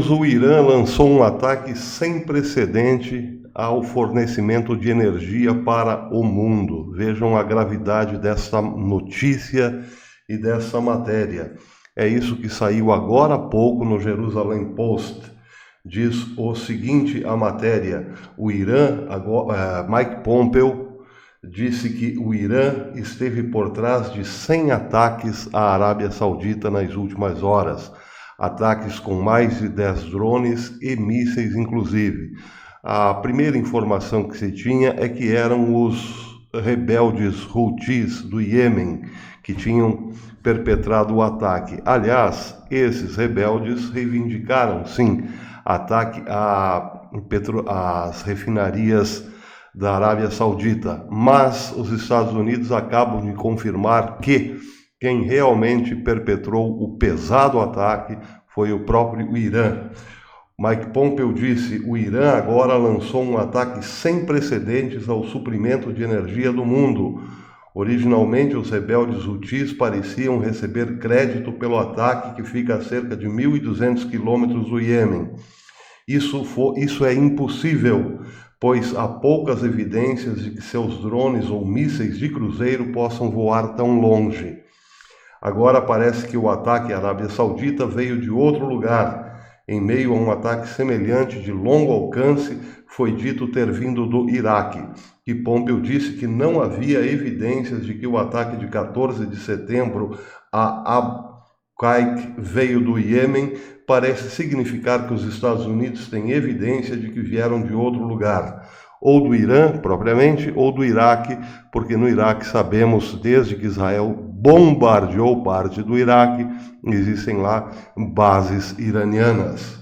amigos, o Irã lançou um ataque sem precedente ao fornecimento de energia para o mundo. Vejam a gravidade dessa notícia e dessa matéria. É isso que saiu agora há pouco no Jerusalem Post. Diz o seguinte a matéria: o Irã, Mike Pompeo, disse que o Irã esteve por trás de 100 ataques à Arábia Saudita nas últimas horas. Ataques com mais de 10 drones e mísseis, inclusive. A primeira informação que se tinha é que eram os rebeldes Houthis do Iêmen que tinham perpetrado o ataque. Aliás, esses rebeldes reivindicaram, sim, ataque às refinarias da Arábia Saudita, mas os Estados Unidos acabam de confirmar que quem realmente perpetrou o pesado ataque foi o próprio Irã. Mike Pompeo disse: o Irã agora lançou um ataque sem precedentes ao suprimento de energia do mundo. Originalmente, os rebeldes Houthis pareciam receber crédito pelo ataque que fica a cerca de 1.200 quilômetros do Iêmen. Isso é impossível, pois há poucas evidências de que seus drones ou mísseis de cruzeiro possam voar tão longe. Agora parece que o ataque à Arábia Saudita veio de outro lugar. Em meio a um ataque semelhante de longo alcance, foi dito ter vindo do Iraque, que Pompeo disse que não havia evidências de que o ataque de 14 de setembro a Abqaiq veio do Iêmen. Parece significar que os Estados Unidos têm evidência de que vieram de outro lugar, ou do Irã, propriamente, ou do Iraque, porque no Iraque sabemos, desde que Israel bombardeou parte do Iraque, existem lá bases iranianas.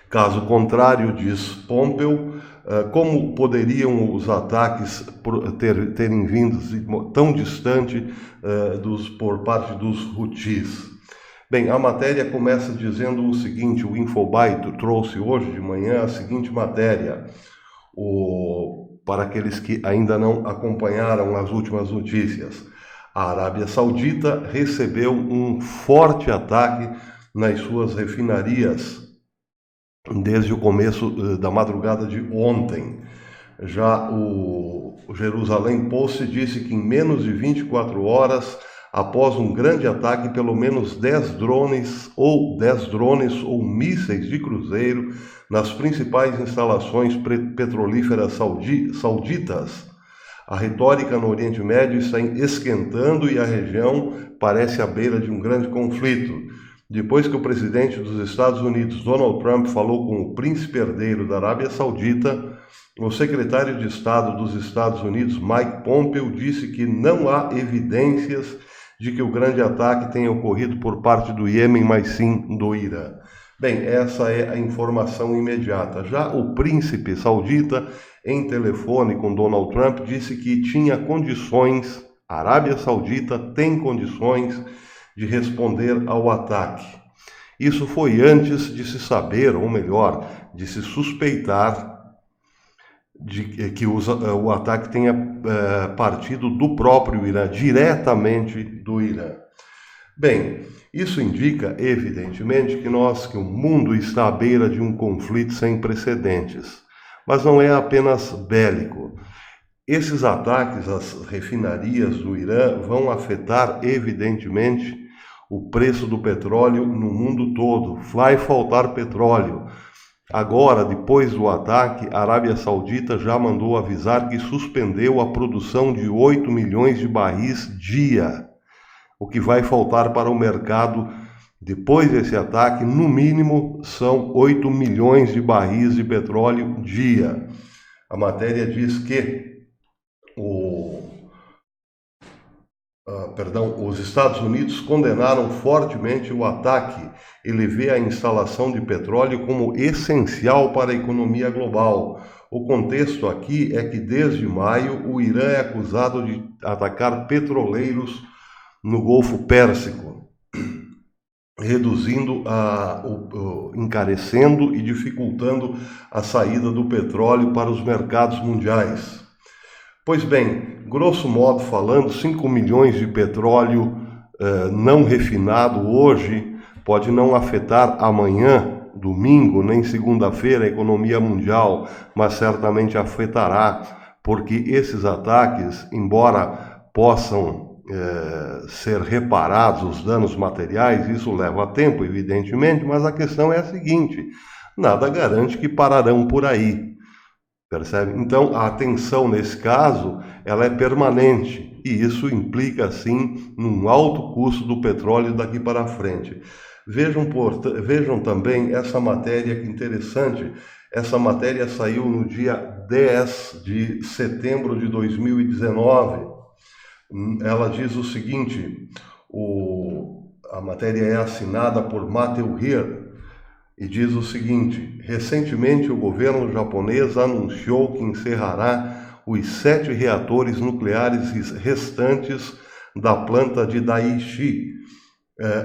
Caso contrário, diz Pompeo, como poderiam os ataques terem vindo tão distante por parte dos Houthis? Bem, a matéria começa dizendo o seguinte: o Infobae trouxe hoje de manhã a seguinte matéria, para aqueles que ainda não acompanharam as últimas notícias. A Arábia Saudita recebeu um forte ataque nas suas refinarias desde o começo da madrugada de ontem. Já o Jerusalem Post disse que em menos de 24 horas, após um grande ataque, pelo menos 10 drones ou mísseis de cruzeiro nas principais instalações petrolíferas sauditas. A retórica no Oriente Médio está esquentando e a região parece à beira de um grande conflito. Depois que o presidente dos Estados Unidos, Donald Trump, falou com o príncipe herdeiro da Arábia Saudita, o secretário de Estado dos Estados Unidos, Mike Pompeo, disse que não há evidências de que o grande ataque tenha ocorrido por parte do Iêmen, mas sim do Irã. Bem, essa é a informação imediata. Já o príncipe saudita, em telefone com Donald Trump, disse que tinha condições, a Arábia Saudita tem condições de responder ao ataque. Isso foi antes de se saber, ou melhor, de se suspeitar de que o ataque tenha partido do próprio Irã, diretamente do Irã. Bem, isso indica, evidentemente, que o mundo está à beira de um conflito sem precedentes. Mas não é apenas bélico. Esses ataques às refinarias do Irã vão afetar, evidentemente, o preço do petróleo no mundo todo. Vai faltar petróleo. Agora, depois do ataque, a Arábia Saudita já mandou avisar que suspendeu a produção de 8 milhões de barris dia. O que vai faltar para o mercado depois desse ataque, no mínimo, são 8 milhões de barris de petróleo dia. A matéria diz que os Estados Unidos condenaram fortemente o ataque e vê a instalação de petróleo como essencial para a economia global. O contexto aqui é que desde maio o Irã é acusado de atacar petroleiros no Golfo Pérsico, encarecendo e dificultando a saída do petróleo para os mercados mundiais. Pois bem, grosso modo falando, 5 milhões de petróleo não refinado hoje pode não afetar amanhã domingo nem segunda-feira a economia mundial, mas certamente afetará, porque esses ataques, embora possam ser reparados os danos materiais, isso leva tempo, evidentemente, mas a questão é a seguinte: nada garante que pararão por aí. Percebe? Então, a atenção nesse caso, ela é permanente, e isso implica, sim, num alto custo do petróleo daqui para frente. Vejam também essa matéria, que interessante. Essa matéria saiu no dia 10 de setembro de 2019. Ela diz o seguinte, a matéria é assinada por Matthew Heer, e diz o seguinte: recentemente o governo japonês anunciou que encerrará os 7 reatores nucleares restantes da planta de Daiichi,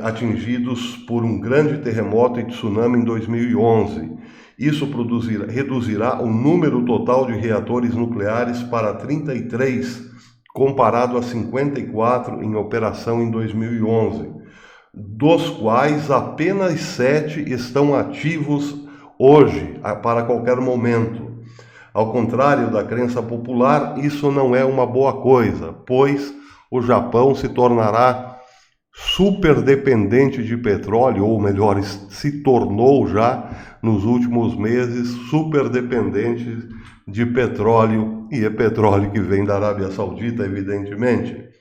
atingidos por um grande terremoto e tsunami em 2011. Isso reduzirá o número total de reatores nucleares para 33, comparado a 54 em operação em 2011. Dos quais apenas 7 estão ativos hoje, para qualquer momento. Ao contrário da crença popular, isso não é uma boa coisa, pois o Japão se tornará super dependente de petróleo, ou melhor, se tornou já nos últimos meses super dependente de petróleo, e é petróleo que vem da Arábia Saudita, evidentemente.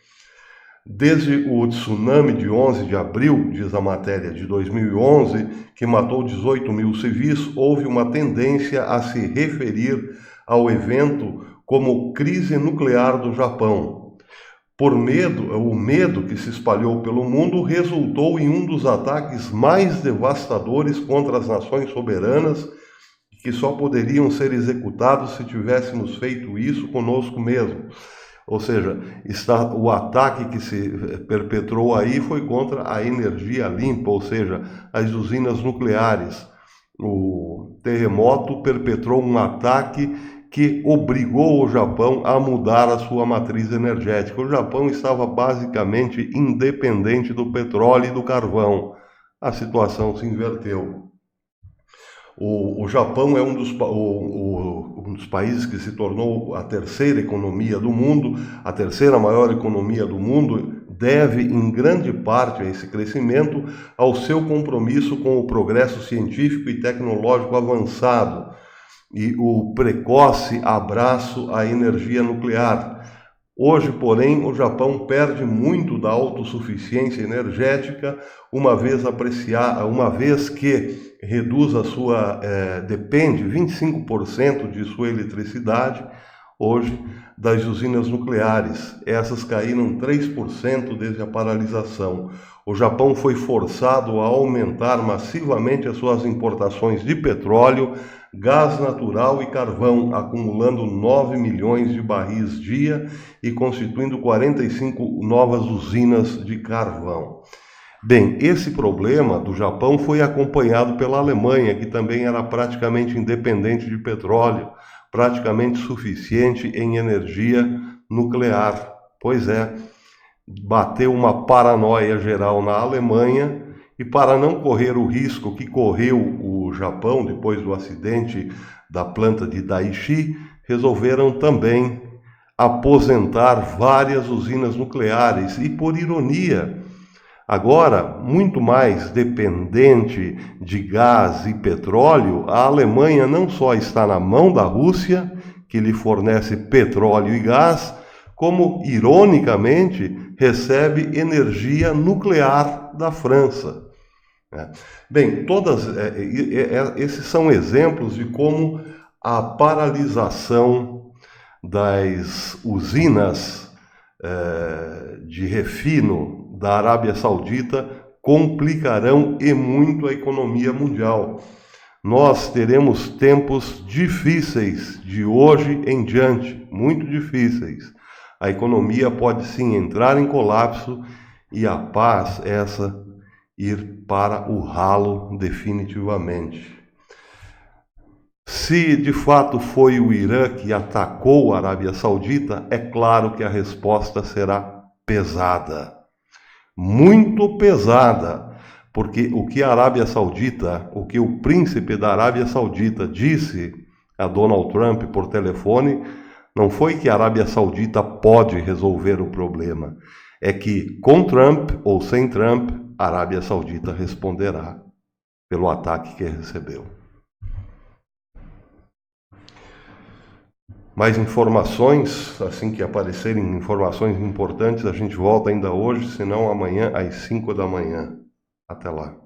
Desde o tsunami de 11 de abril, diz a matéria, de 2011, que matou 18 mil civis, houve uma tendência a se referir ao evento como crise nuclear do Japão. O medo que se espalhou pelo mundo resultou em um dos ataques mais devastadores contra as nações soberanas, que só poderiam ser executados se tivéssemos feito isso conosco mesmo. Ou seja, o ataque que se perpetrou aí foi contra a energia limpa, ou seja, as usinas nucleares. O terremoto perpetrou um ataque que obrigou o Japão a mudar a sua matriz energética. O Japão estava basicamente independente do petróleo e do carvão. A situação se inverteu. O Japão é um dos países que se tornou a terceira economia do mundo, a terceira maior economia do mundo, deve em grande parte a esse crescimento ao seu compromisso com o progresso científico e tecnológico avançado e o precoce abraço à energia nuclear. Hoje, porém, o Japão perde muito da autossuficiência energética, uma vez que reduz depende 25% de sua eletricidade hoje das usinas nucleares. Essas caíram 3% desde a paralisação. O Japão foi forçado a aumentar massivamente as suas importações de petróleo, gás natural e carvão, acumulando 9 milhões de barris dia e constituindo 45 novas usinas de carvão. Bem, esse problema do Japão foi acompanhado pela Alemanha, que também era praticamente independente de petróleo, praticamente suficiente em energia nuclear. Pois é, bateu uma paranoia geral na Alemanha, e para não correr o risco que correu o Japão depois do acidente da planta de Daiichi, resolveram também aposentar várias usinas nucleares e, por ironia, agora muito mais dependente de gás e petróleo, a Alemanha não só está na mão da Rússia, que lhe fornece petróleo e gás, como, ironicamente, recebe energia nuclear da França. Bem, esses são exemplos de como a paralisação das usinas de refino da Arábia Saudita complicarão e muito a economia mundial. Nós teremos tempos difíceis de hoje em diante, muito difíceis. A economia pode sim entrar em colapso e a paz ir para o ralo definitivamente. Se de fato foi o Irã que atacou a Arábia Saudita, é claro que a resposta será pesada, muito pesada, Porque o que a Arábia Saudita, o que o príncipe da Arábia Saudita disse a Donald Trump por telefone, não foi que a Arábia Saudita pode resolver o problema, é que com Trump ou sem Trump, a Arábia Saudita responderá pelo ataque que recebeu. Mais informações, assim que aparecerem informações importantes, a gente volta ainda hoje, senão amanhã às 5 da manhã. Até lá.